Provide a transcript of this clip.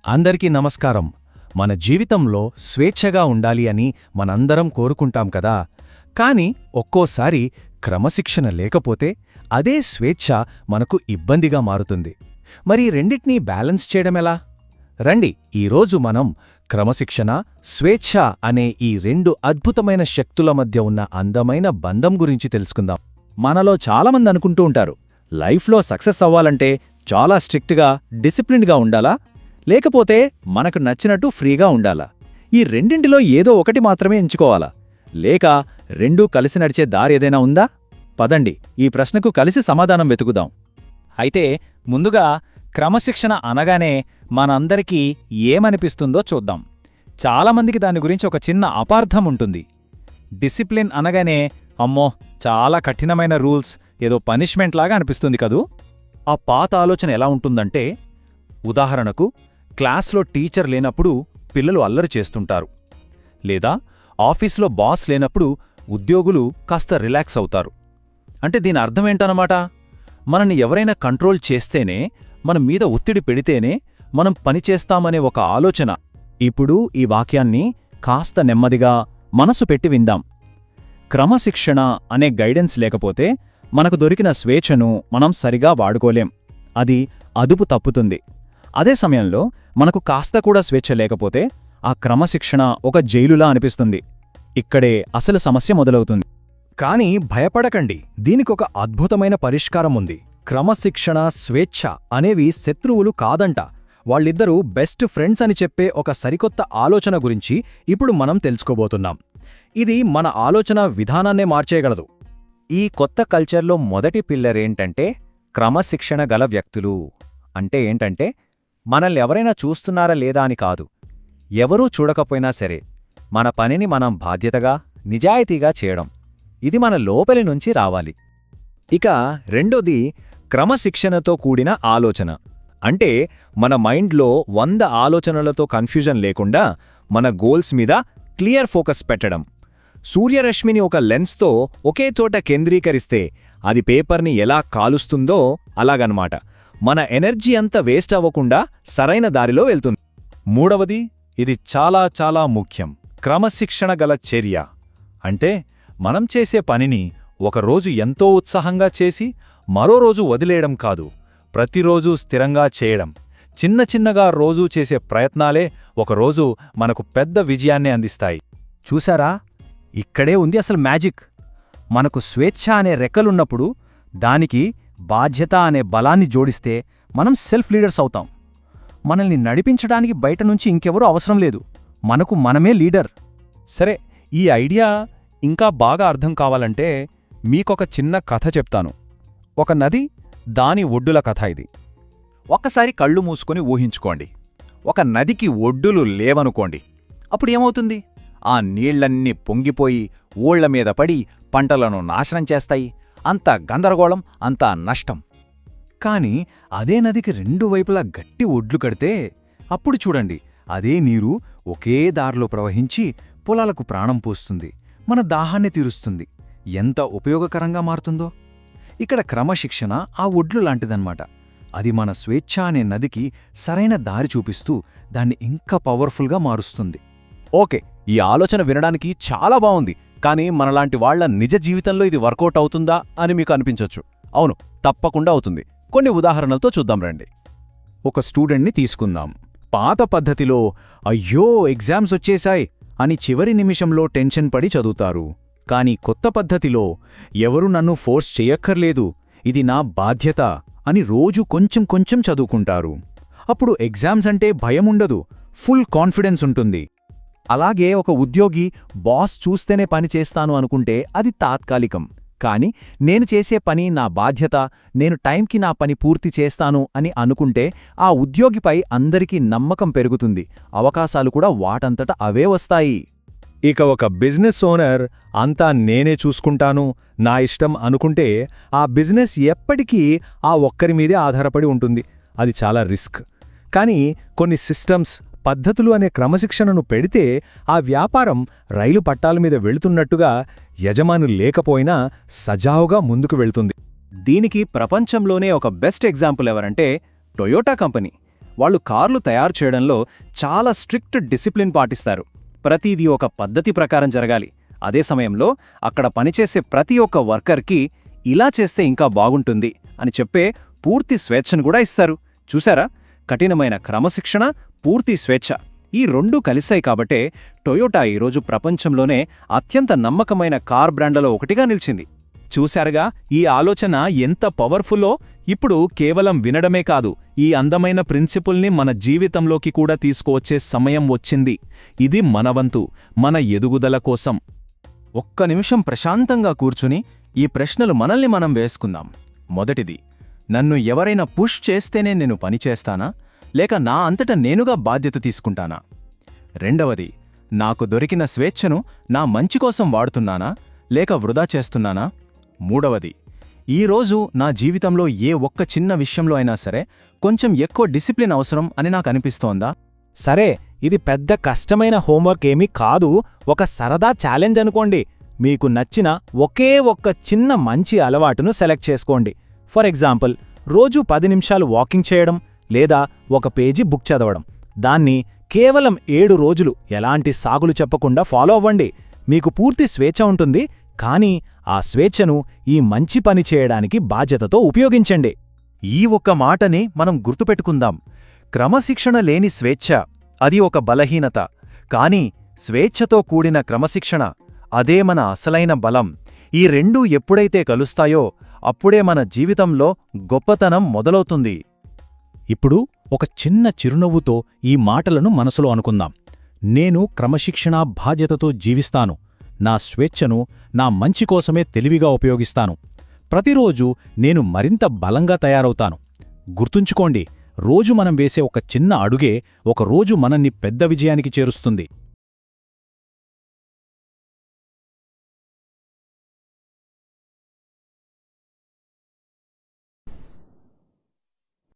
అందరికీ నమస్కారం. మన జీవితంలో స్వేచ్ఛగా ఉండాలి అని మనందరం కోరుకుంటాం కదా. కాని ఒక్కోసారి క్రమశిక్షణ లేకపోతే అదే స్వేచ్ఛ మనకు ఇబ్బందిగా మారుతుంది. మరి రెండిటినీ బ్యాలెన్స్ చేయడమెలా? రండి, ఈరోజు మనం క్రమశిక్షణ, స్వేచ్ఛ అనే ఈ రెండు అద్భుతమైన శక్తుల మధ్య ఉన్న అందమైన బంధం గురించి తెలుసుకుందాం. మనలో చాలామంది అనుకుంటూ ఉంటారు, లైఫ్లో సక్సెస్ అవ్వాలంటే చాలా స్ట్రిక్ట్గా, డిసిప్లిన్డ్గా ఉండాలా, లేకపోతే మనకు నచ్చినట్టు ఫ్రీగా ఉండాలా? ఈ రెండింటిలో ఏదో ఒకటి మాత్రమే ఎంచుకోవాలా? లేక రెండూ కలిసి నడిచే దారి ఏదైనా ఉందా? పదండి, ఈ ప్రశ్నకు కలిసి సమాధానం వెతుకుదాం. అయితే ముందుగా క్రమశిక్షణ అనగానే మనందరికీ ఏమనిపిస్తుందో చూద్దాం. చాలామందికి దాని గురించి ఒక చిన్న అపార్థం ఉంటుంది. డిసిప్లిన్ అనగానే అమ్మో, చాలా కఠినమైన రూల్స్, ఏదో పనిష్మెంట్ లాగా అనిపిస్తుంది కదూ. ఆ పాత ఆలోచన ఎలా ఉంటుందంటే, ఉదాహరణకు క్లాస్లో టీచర్ లేనప్పుడు పిల్లలు అల్లరి చేస్తుంటారు, లేదా ఆఫీస్లో బాస్ లేనప్పుడు ఉద్యోగులు కాస్త రిలాక్స్ అవుతారు. అంటే దీని అర్థమేంటన్నమాట? మనని ఎవరైనా కంట్రోల్ చేస్తేనే, మన మీద ఒత్తిడి పెడితేనే మనం పనిచేస్తామనే ఒక ఆలోచన. ఇప్పుడు ఈ వాక్యాన్ని కాస్త నెమ్మదిగా మనసు పెట్టి విందాం. క్రమశిక్షణ అనే గైడెన్స్ లేకపోతే మనకు దొరికిన స్వేచ్ఛను మనం సరిగా వాడుకోలేం. అది అదుపు తప్పుతుంది. అదే సమయంలో మనకు కాస్త కూడా స్వేచ్ఛ లేకపోతే ఆ క్రమశిక్షణ ఒక జైలులా అనిపిస్తుంది. ఇక్కడే అసలు సమస్య మొదలవుతుంది. కానీ భయపడకండి, దీనికొక అద్భుతమైన పరిష్కారం ఉంది. క్రమశిక్షణ, స్వేచ్ఛ అనేవి శత్రువులు కాదంట. వాళ్ళిద్దరూ బెస్ట్ ఫ్రెండ్స్ అని చెప్పే ఒక సరికొత్త ఆలోచన గురించి ఇప్పుడు మనం తెలుసుకోబోతున్నాం. ఇది మన ఆలోచన విధానాన్నే మార్చేయగలదు. ఈ కొత్త కల్చర్లో మొదటి పిల్లరేంటంటే క్రమశిక్షణ గల వ్యక్తులు. అంటే ఏంటంటే, మనల్ని ఎవరైనా చూస్తున్నారా లేదా అని కాదు, ఎవరూ చూడకపోయినా సరే మన పనిని మనం బాధ్యతగా, నిజాయితీగా చేయడం. ఇది మన లోపలి నుంచి రావాలి. ఇక రెండోది క్రమశిక్షణతో కూడిన ఆలోచన. అంటే మన మైండ్లో 100 ఆలోచనలతో కన్ఫ్యూజన్ లేకుండా మన గోల్స్ మీద క్లియర్ ఫోకస్ పెట్టడం. సూర్యరశ్మిని ఒక లెన్స్తో ఒకే చోట కేంద్రీకరిస్తే అది పేపర్ని ఎలా కాలుస్తుందో అలాగనమాట. మన ఎనర్జీ అంతా వేస్ట్ అవ్వకుండా సరైన దారిలో వెళ్తుంది. మూడవది, ఇది చాలా చాలా ముఖ్యం, క్రమశిక్షణ గల చర్య. అంటే మనం చేసే పనిని ఒకరోజు ఎంతో ఉత్సాహంగా చేసి మరో రోజు వదిలేయడం కాదు, ప్రతిరోజూ స్థిరంగా చేయడం. చిన్న చిన్నగా రోజూ చేసే ప్రయత్నాలే ఒకరోజు మనకు పెద్ద విజయాన్ని అందిస్తాయి. చూశారా, ఇక్కడే ఉంది అసలు మ్యాజిక్. మనకు స్వేచ్ఛ అనే రెక్కలున్నప్పుడు దానికి బాధ్యత అనే బలాన్ని జోడిస్తే మనం సెల్ఫ్ లీడర్స్ అవుతాం. మనల్ని నడిపించడానికి బయట నుంచి ఇంకెవరూ అవసరం లేదు, మనకు మనమే లీడర్. సరే, ఈ ఐడియా ఇంకా బాగా అర్థం కావాలంటే మీకొక చిన్న కథ చెప్తాను. ఒక నది, దాని ఒడ్డుల కథ ఇది. ఒక్కసారి కళ్ళు మూసుకొని ఊహించుకోండి, ఒక నదికి ఒడ్డులు లేవనుకోండి. అప్పుడు ఏమవుతుంది? ఆ నీళ్లన్నీ పొంగిపోయి ఊళ్ల మీద పడి పంటలను నాశనం చేస్తాయి. అంతా గందరగోళం, అంతా నష్టం. కాని అదే నదికి రెండు వైపులా గట్టి ఒడ్లు కడితే అప్పుడు చూడండి, అదే నీరు ఒకే దారిలో ప్రవహించి పొలాలకు ప్రాణం పోస్తుంది, మన దాహాన్ని తీరుస్తుంది. ఎంత ఉపయోగకరంగా మారుతుందో! ఇక్కడ క్రమశిక్షణ ఆ ఒడ్లు లాంటిదన్నమాట. అది మన స్వేచ్ఛ అనే నదికి సరైన దారి చూపిస్తూ దాన్ని ఇంకా పవర్ఫుల్గా మారుస్తుంది. ఓకే, ఈ ఆలోచన వినడానికి చాలా బావుంది. కానీ మనలాంటి వాళ్ల నిజ జీవితంలో ఇది వర్కౌట్ అవుతుందా అని మీకు అనిపించొచ్చు. అవును, తప్పకుండా అవుతుంది. కొన్ని ఉదాహరణలతో చూద్దాం రండి. ఒక స్టూడెంట్ని తీసుకుందాం. పాత పద్ధతిలో అయ్యో ఎగ్జామ్స్ వచ్చేశాయి అని చివరి నిమిషంలో టెన్షన్ పడి చదువుతారు. కానీ కొత్త పద్ధతిలో ఎవరు నన్ను ఫోర్స్ చెయ్యక్కర్లేదు, ఇది నా బాధ్యత అని రోజూ కొంచెం కొంచెం చదువుకుంటారు. అప్పుడు ఎగ్జామ్స్ అంటే భయముండదు, ఫుల్ కాన్ఫిడెన్స్ ఉంటుంది. అలాగే ఒక ఉద్యోగి బాస్ చూస్తేనే పని చేస్తాను అనుకుంటే అది తాత్కాలికం. కాని నేను చేసే పని నా బాధ్యత, నేను టైంకి నా పని పూర్తి చేస్తాను అని అనుకుంటే ఆ ఉద్యోగిపై అందరికీ నమ్మకం పెరుగుతుంది, అవకాశాలు కూడా వాటంతట అవే వస్తాయి. ఇక ఒక బిజినెస్ ఓనర్ అంతా నేనే చూసుకుంటాను, నా ఇష్టం అనుకుంటే ఆ బిజినెస్ ఎప్పటికీ ఆ ఒక్కరి మీదే ఆధారపడి ఉంటుంది. అది చాలా రిస్క్. కానీ కొన్ని సిస్టమ్స్, పద్ధతులు అనే క్రమశిక్షణను పెడితే ఆ వ్యాపారం రైలు పట్టాల మీద వెళుతున్నట్టుగా యజమాను లేకపోయినా సజావుగా ముందుకు వెళ్తుంది. దీనికి ప్రపంచంలోనే ఒక బెస్ట్ ఎగ్జాంపుల్ ఎవరంటే టొయోటా కంపెనీ. వాళ్ళు కార్లు తయారు చేయడంలో చాలా స్ట్రిక్ట్ డిసిప్లిన్ పాటిస్తారు. ప్రతిదీ ఒక పద్ధతి ప్రకారం జరగాలి. అదే సమయంలో అక్కడ పనిచేసే ప్రతి ఒక్క వర్కర్కి ఇలా చేస్తే ఇంకా బాగుంటుంది అని చెప్పే పూర్తి స్వేచ్ఛను కూడా ఇస్తారు. చూశారా? కఠినమైన క్రమశిక్షణ, పూర్తి స్వేచ్ఛ ఈ రెండూ కలిశాయి కాబట్టే టొయోటా ఈరోజు ప్రపంచంలోనే అత్యంత నమ్మకమైన కార్ బ్రాండ్లలో ఒకటిగా నిలిచింది. చూశారుగా ఈ ఆలోచన ఎంత పవర్ఫుల్లో? ఇప్పుడు కేవలం వినడమే కాదు, ఈ అందమైన ప్రిన్సిపుల్ని మన జీవితంలోకి కూడా తీసుకువచ్చే సమయం వచ్చింది. ఇది మన వంతు, మన ఎదుగుదల కోసం. ఒక్క నిమిషం ప్రశాంతంగా కూర్చుని ఈ ప్రశ్నలు మనల్ని మనం వేసుకుందాం. మొదటిది, నన్ను ఎవరైనా పుష్ చేస్తేనే నేను పనిచేస్తానా, లేక నా అంతట నేనుగా బాధ్యత తీసుకుంటానా? రెండవది, నాకు దొరికిన స్వేచ్ఛను నా మంచి కోసం వాడుతున్నానా, లేక వృధా చేస్తున్నానా? మూడవది, ఈరోజు నా జీవితంలో ఏ ఒక్క చిన్న విషయంలో అయినా సరే కొంచెం ఎక్కువ డిసిప్లిన్ అవసరం అని నాకు అనిపిస్తోందా? సరే, ఇది పెద్ద కష్టమైన హోంవర్క్ ఏమీ కాదు, ఒక సరదా ఛాలెంజ్ అనుకోండి. మీకు నచ్చిన ఒకే ఒక్క చిన్న మంచి అలవాటును సెలెక్ట్ చేసుకోండి. ఫర్ ఎగ్జాంపుల్, రోజూ 10 నిమిషాలు వాకింగ్ చేయడం, లేదా ఒక పేజీ బుక్ చదవడం. దాన్ని కేవలం 7 రోజులు ఎలాంటి సాగులు చెప్పకుండా ఫాలో అవ్వండి. మీకు పూర్తి స్వేచ్ఛ ఉంటుంది, కానీ ఆ స్వేచ్ఛను ఈ మంచి పని చేయడానికి బాధ్యతతో ఉపయోగించండి. ఈ ఒక్క మాటని మనం గుర్తుపెట్టుకుందాం. క్రమశిక్షణ లేని స్వేచ్ఛ అది ఒక బలహీనత, కానీ స్వేచ్ఛతో కూడిన క్రమశిక్షణ అదే మన అసలైన బలం. ఈ రెండూ ఎప్పుడైతే కలుస్తాయో అప్పుడే మన జీవితంలో గొప్పతనం మొదలవుతుంది. ఇప్పుడు ఒక చిన్న చిరునవ్వుతో ఈ మాటలను మనసులో అనుకుందాం. నేను క్రమశిక్షణా బాధ్యతతో జీవిస్తాను. నా స్వేచ్ఛను నా మంచి కోసమే తెలివిగా ఉపయోగిస్తాను. ప్రతిరోజు నేను మరింత బలంగా తయారవుతాను. గుర్తుంచుకోండి, రోజు మనం వేసే ఒక చిన్న అడుగే ఒక రోజు మనల్ని పెద్ద విజయానికి చేరుస్తుంది.